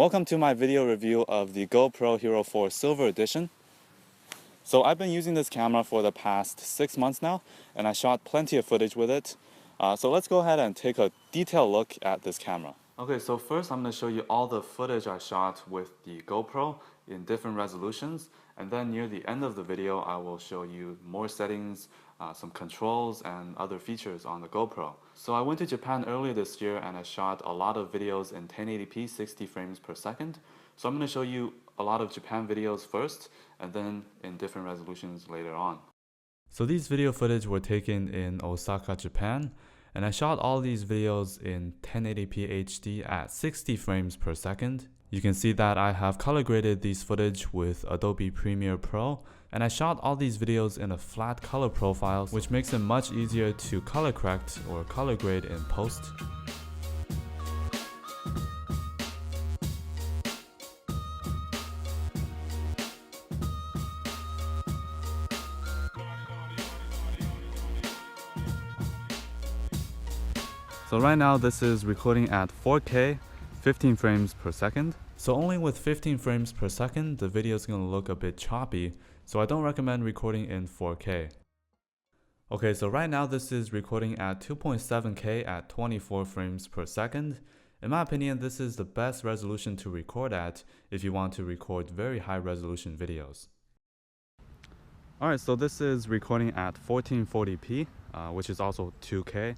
Welcome to my video review of the GoPro Hero 4 Silver Edition. So I've been using this camera for the past 6 months now, and I shot plenty of footage with it. So let's go ahead and take a detailed look at this camera. Okay, so first I'm going to show you all the footage I shot with the GoPro in different resolutions, and then near the end of the video I will show you more settings, some controls and other features on the GoPro. So I went to Japan earlier this year and I shot a lot of videos in 1080p 60 frames per second. So I'm going to show you a lot of Japan videos first and then in different resolutions later on. So these video footage were taken in Osaka, Japan, and I shot all these videos in 1080p HD at 60 frames per second. You can see that I have color graded these footage with Adobe Premiere Pro, and I shot all these videos in a flat color profile, which makes it much easier to color correct or color grade in post. So right now this is recording at 4K, 15 frames per second. So only with 15 frames per second, the video is going to look a bit choppy, so I don't recommend recording in 4K. Okay, so right now this is recording at 2.7K at 24 frames per second. In my opinion, this is the best resolution to record at if you want to record very high resolution videos. Alright, so this is recording at 1440p, which is also 2K.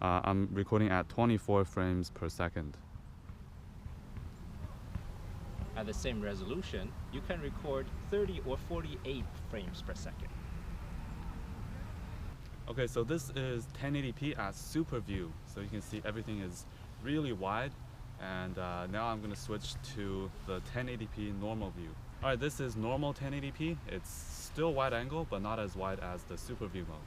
I'm recording at 24 frames per second. At the same resolution, you can record 30 or 48 frames per second. Okay, so this is 1080p at super view, so you can see everything is really wide, and now I'm going to switch to the 1080p normal view. Alright, this is normal 1080p. It's still wide angle, but not as wide as the super view mode.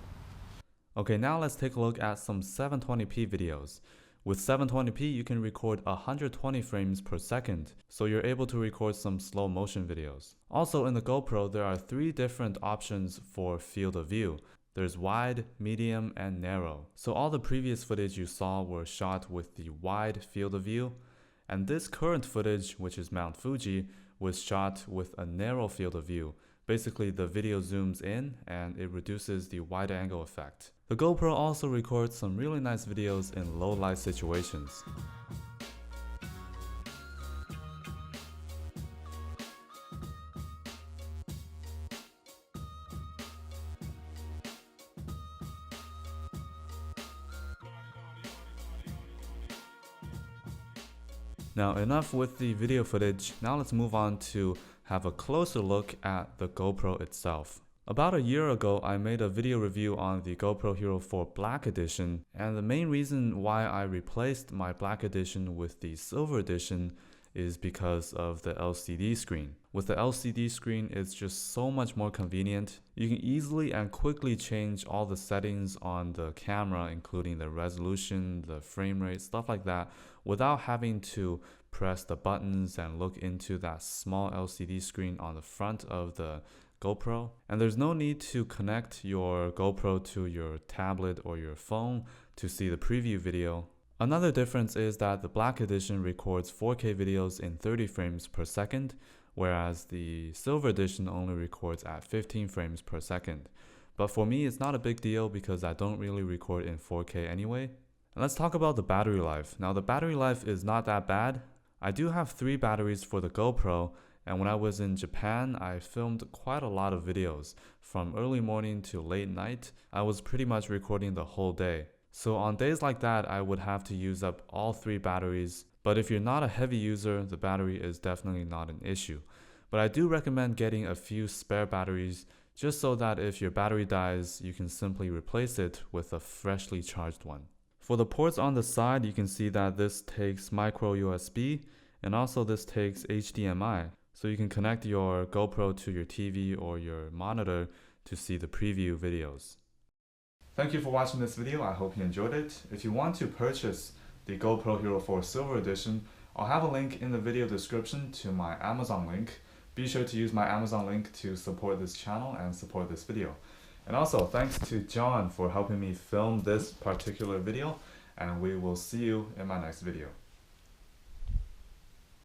Okay, now let's take a look at some 720p videos. With 720p, you can record 120 frames per second, so you're able to record some slow motion videos. Also in the GoPro, there are 3 different options for field of view. There's wide, medium, and narrow. So all the previous footage you saw were shot with the wide field of view, and this current footage, which is Mount Fuji, was shot with a narrow field of view. Basically, the video zooms in and it reduces the wide angle effect. The GoPro also records some really nice videos in low light situations. Now enough with the video footage, now let's move on to have a closer look at the GoPro itself. About a year ago, I made a video review on the GoPro Hero 4 Black Edition, and the main reason why I replaced my Black Edition with the Silver Edition is because of the LCD screen. With the LCD screen, it's just so much more convenient. You can easily and quickly change all the settings on the camera, including the resolution, the frame rate, stuff like that, without having to press the buttons and look into that small LCD screen on the front of the GoPro. And there's no need to connect your GoPro to your tablet or your phone to see the preview video. Another difference is that the Black Edition records 4K videos in 30 frames per second, whereas the Silver Edition only records at 15 frames per second. But for me, it's not a big deal because I don't really record in 4K anyway. And let's talk about the battery life. Now the battery life is not that bad. I do have 3 batteries for the GoPro, and when I was in Japan, I filmed quite a lot of videos. From early morning to late night, I was pretty much recording the whole day. So on days like that, I would have to use up all 3 batteries. But if you're not a heavy user, the battery is definitely not an issue. But I do recommend getting a few spare batteries just so that if your battery dies, you can simply replace it with a freshly charged one. For the ports on the side, you can see that this takes micro USB and also this takes HDMI. So you can connect your GoPro to your TV or your monitor to see the preview videos. Thank you for watching this video. I hope you enjoyed it. If you want to purchase the GoPro Hero 4 Silver Edition, I'll have a link in the video description to my Amazon link. Be sure to use my Amazon link to support this channel and support this video. And also, thanks to John for helping me film this particular video, and we will see you in my next video.